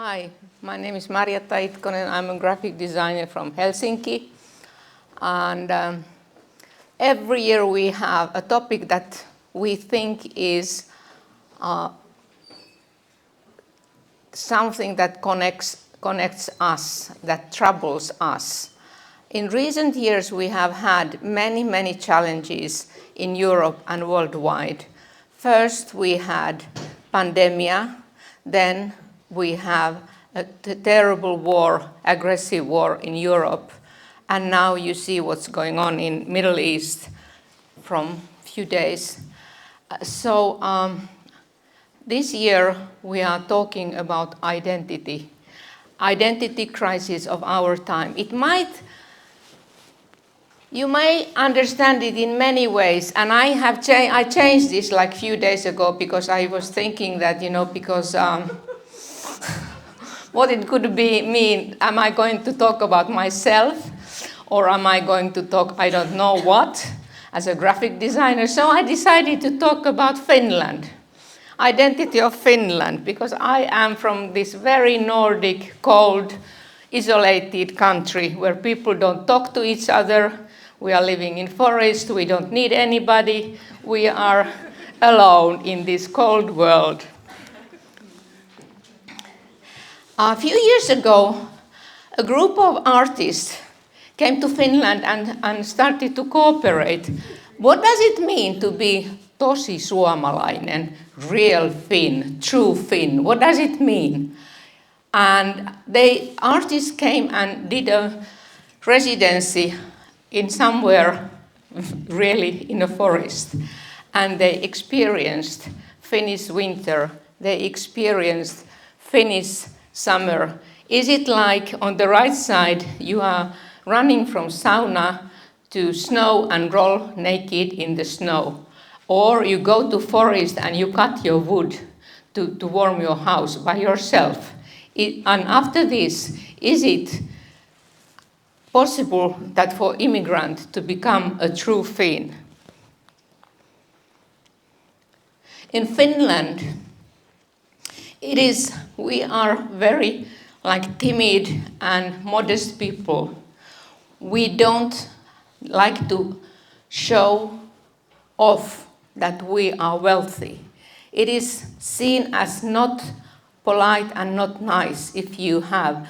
Hi, my name is Marjatta Itkonen. I'm a graphic designer from Helsinki. And every year we have a topic that we think is something that connects us, that troubles us. In recent years, we have had many challenges in Europe and worldwide. First, we had pandemia, then we have a terrible war, aggressive war in Europe, and now you see what's going on in Middle East from few days. This year we are talking about identity crisis of our time. You may understand it in many ways, and I changed this like few days ago because I was thinking that, because what it could mean, am I going to talk about myself or am I going to talk I don't know what as a graphic designer? So I decided to talk about Finland, identity of Finland, because I am from this very Nordic, cold, isolated country where people don't talk to each other. We are living in forest, we don't need anybody, we are alone in this cold world. A few years ago, a group of artists came to Finland and started to cooperate. What does it mean to be tosi suomalainen, real Finn, true Finn? What does it mean? And artists came and did a residency in somewhere really in a forest. And they experienced Finnish winter, they experienced Finnish summer. Is it like on the right side you are running from sauna to snow and roll naked in the snow? Or you go to forest and you cut your wood to warm your house by yourself? And after this, is it possible that for immigrant to become a true Finn? In Finland, we are very timid and modest people. We don't like to show off that we are wealthy. It is seen as not polite and not nice if you have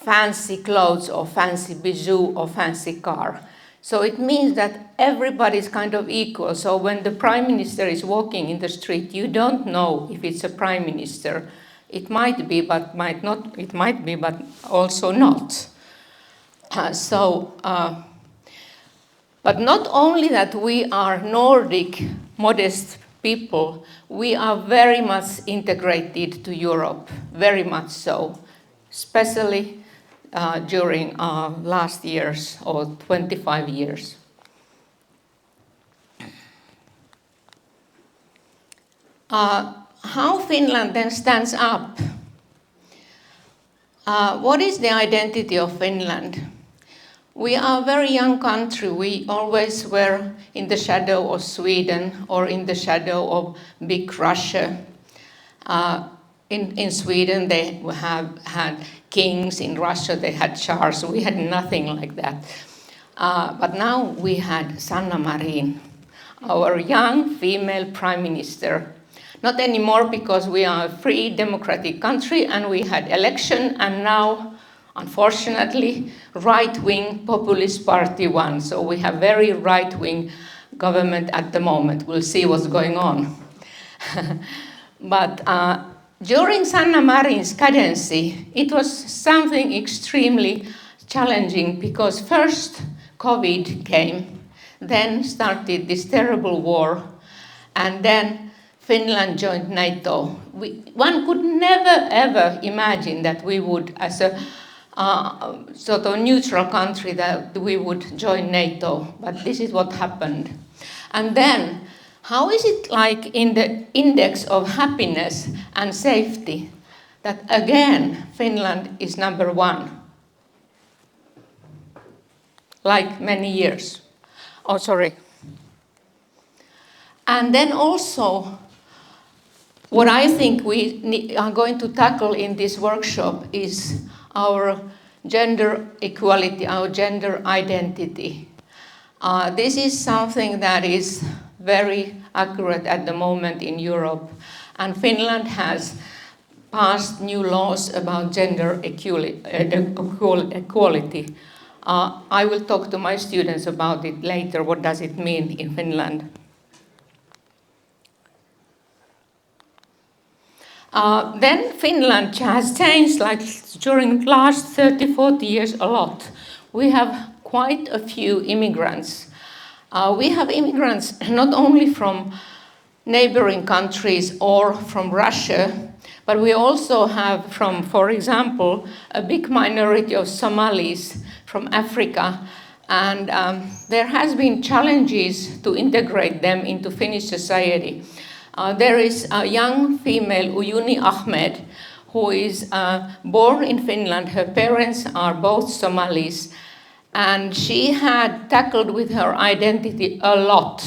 fancy clothes or fancy bijou or fancy car. So it means that everybody is kind of equal. So when the prime minister is walking in the street, you don't know if it's a prime minister. It might be, but might not. It might be, but also not. But not only that we are Nordic, modest people, we are very much integrated to Europe, very much so, especially during last years or 25 years. How Finland then stands up? What is the identity of Finland? We are a very young country. We always were in the shadow of Sweden or in the shadow of big Russia. In Sweden, they have had kings. In Russia, they had Tsars. We had nothing like that. But now we had Sanna Marin, our young female prime minister. Not anymore, because we are a free democratic country and we had election, and now, unfortunately, right-wing populist party won. So we have very right-wing government at the moment. We'll see what's going on. But during Sanna Marin's cadency, it was something extremely challenging, because first COVID came, then started this terrible war, and then Finland joined NATO. One could never ever imagine that we would, as a sort of neutral country, that we would join NATO, but this is what happened. And then, how is it like in the index of happiness and safety that again Finland is number one? Like many years. Oh, sorry. And then also What I think we are going to tackle in this workshop is our gender equality, our gender identity. This is something that is very accurate at the moment in Europe, and Finland has passed new laws about gender equality. I will talk to my students about it later. What does it mean in Finland? Then Finland has changed, like during the last 30, 40 years, a lot. We have quite a few immigrants. We have immigrants not only from neighboring countries or from Russia, but we also have from, for example, a big minority of Somalis from Africa. And there has been challenges to integrate them into Finnish society. There is a young female, Uyuni Ahmed, who is born in Finland. Her parents are both Somalis, and she had tackled with her identity a lot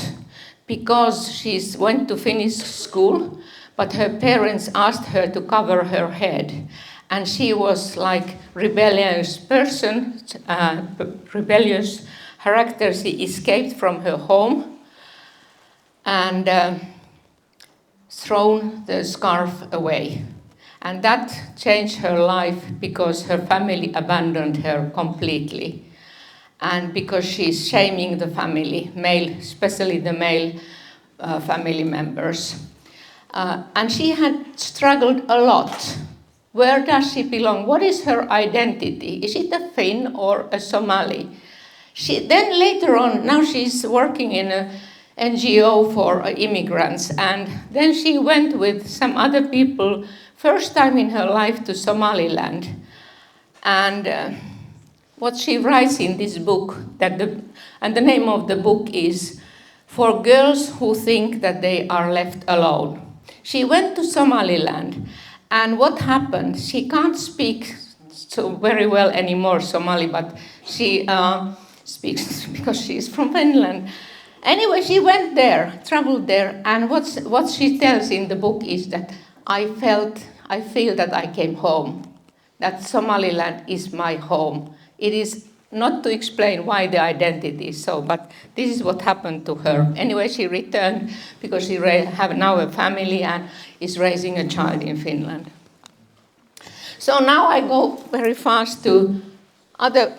because she went to Finnish school, but her parents asked her to cover her head. And she was like rebellious person, rebellious character. She escaped from her home and thrown the scarf away. And that changed her life because her family abandoned her completely. And because she's shaming the family, male, especially the male family members. And she had struggled a lot. Where does she belong? What is her identity? Is it a Finn or a Somali? Then later on, now she's working in a NGO for immigrants, and then she went with some other people, first time in her life, to Somaliland. And what she writes in this book, and the name of the book is For Girls Who Think That They Are Left Alone. She went to Somaliland, and what happened? She can't speak so very well anymore Somali, but she speaks because she's from Finland. Anyway, she went there, traveled there, and what she tells in the book is that I feel that I came home, that Somaliland is my home. It is not to explain why the identity is so, but this is what happened to her. Anyway, she returned because she have now a family and is raising a child in Finland. So now I go very fast to other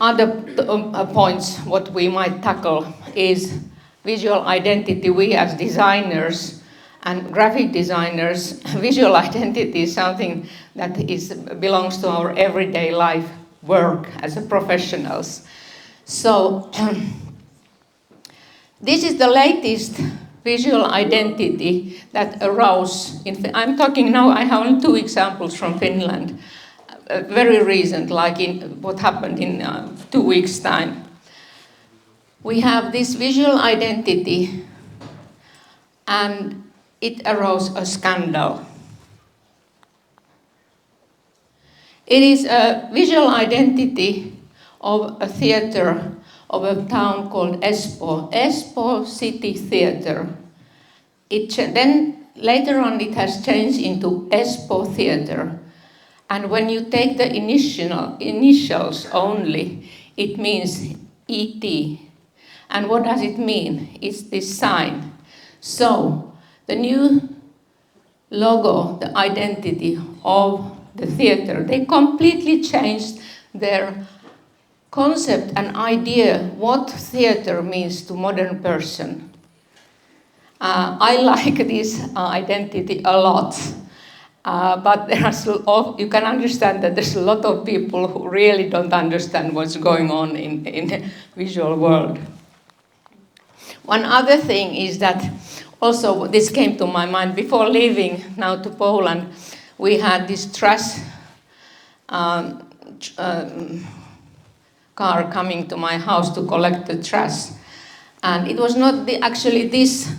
points. What we might tackle is visual identity. We as designers and graphic designers, visual identity is something that belongs to our everyday life work as a professionals. So this is the latest visual identity that arose. I'm talking now, I have only 2 examples from Finland, very recent, like in what happened in 2 weeks' time. We have this visual identity, and it arose a scandal. It is a visual identity of a theater of a town called Espoo City Theater. Then later on it has changed into Espoo Theater. And when you take the initials only, it means ET. And what does it mean? It's this sign. So the new logo, the identity of the theater, they completely changed their concept and idea what theater means to modern person. I like this identity a lot, but you can understand that there's a lot of people who really don't understand what's going on in the visual world. One other thing is that also this came to my mind before leaving now to Poland. We had this trash car coming to my house to collect the trash. And it was not actually this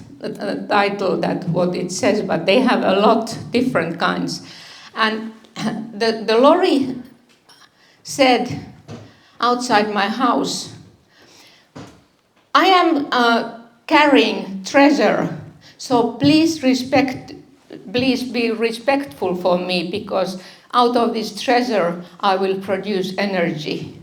title that what it says, but they have a lot different kinds. And the lorry said outside my house, I am carrying treasure, so please respect please be respectful for me, because out of this treasure I will produce energy.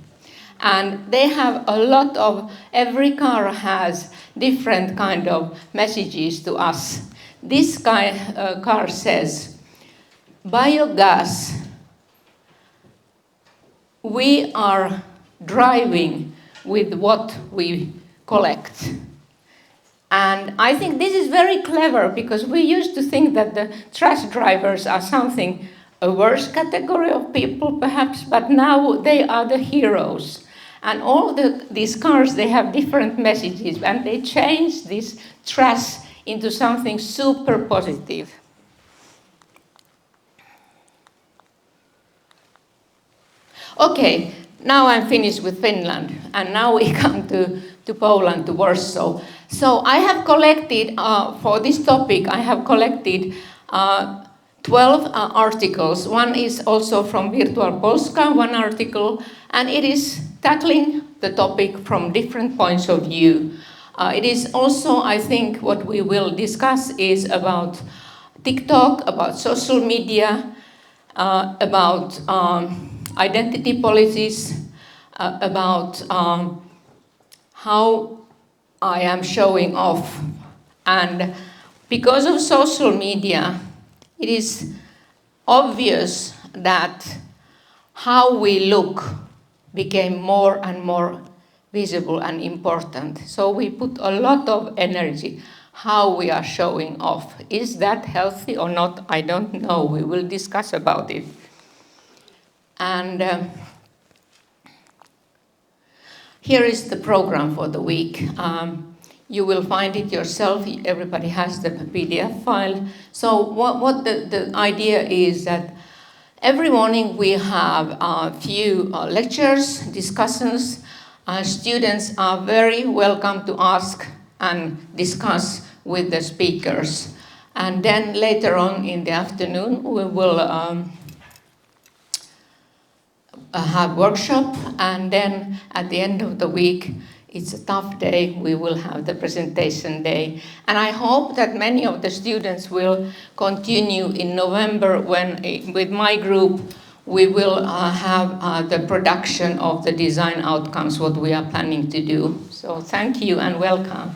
And they have a lot of, every car has different kind of messages to us. This car says, biogas, we are driving with what we collect. And I think this is very clever, because we used to think that the trash drivers are something, a worse category of people perhaps, but now they are the heroes. And all these cars, they have different messages, and they change this trash into something super positive. Okay, now I'm finished with Finland, and now we come to Poland, to Warsaw. So I have collected, for this topic, I have collected 12 articles. One is also from Virtual Polska, one article, and it is tackling the topic from different points of view. It is also, I think, what we will discuss is about TikTok, about social media, about identity policies, about how I am showing off. And because of social media, it is obvious that how we look became more and more visible and important. So we put a lot of energy how we are showing off. Is that healthy or not? I don't know. We will discuss about it. And here is the program for the week. You will find it yourself. Everybody has the PDF file. So what the idea is that every morning we have a few lectures, discussions. Students are very welcome to ask and discuss with the speakers. And then later on in the afternoon we will have workshop, and then at the end of the week, it's a tough day, we will have the presentation day. And I hope that many of the students will continue in November when, with my group, we will have the production of the design outcomes, what we are planning to do. So thank you and welcome.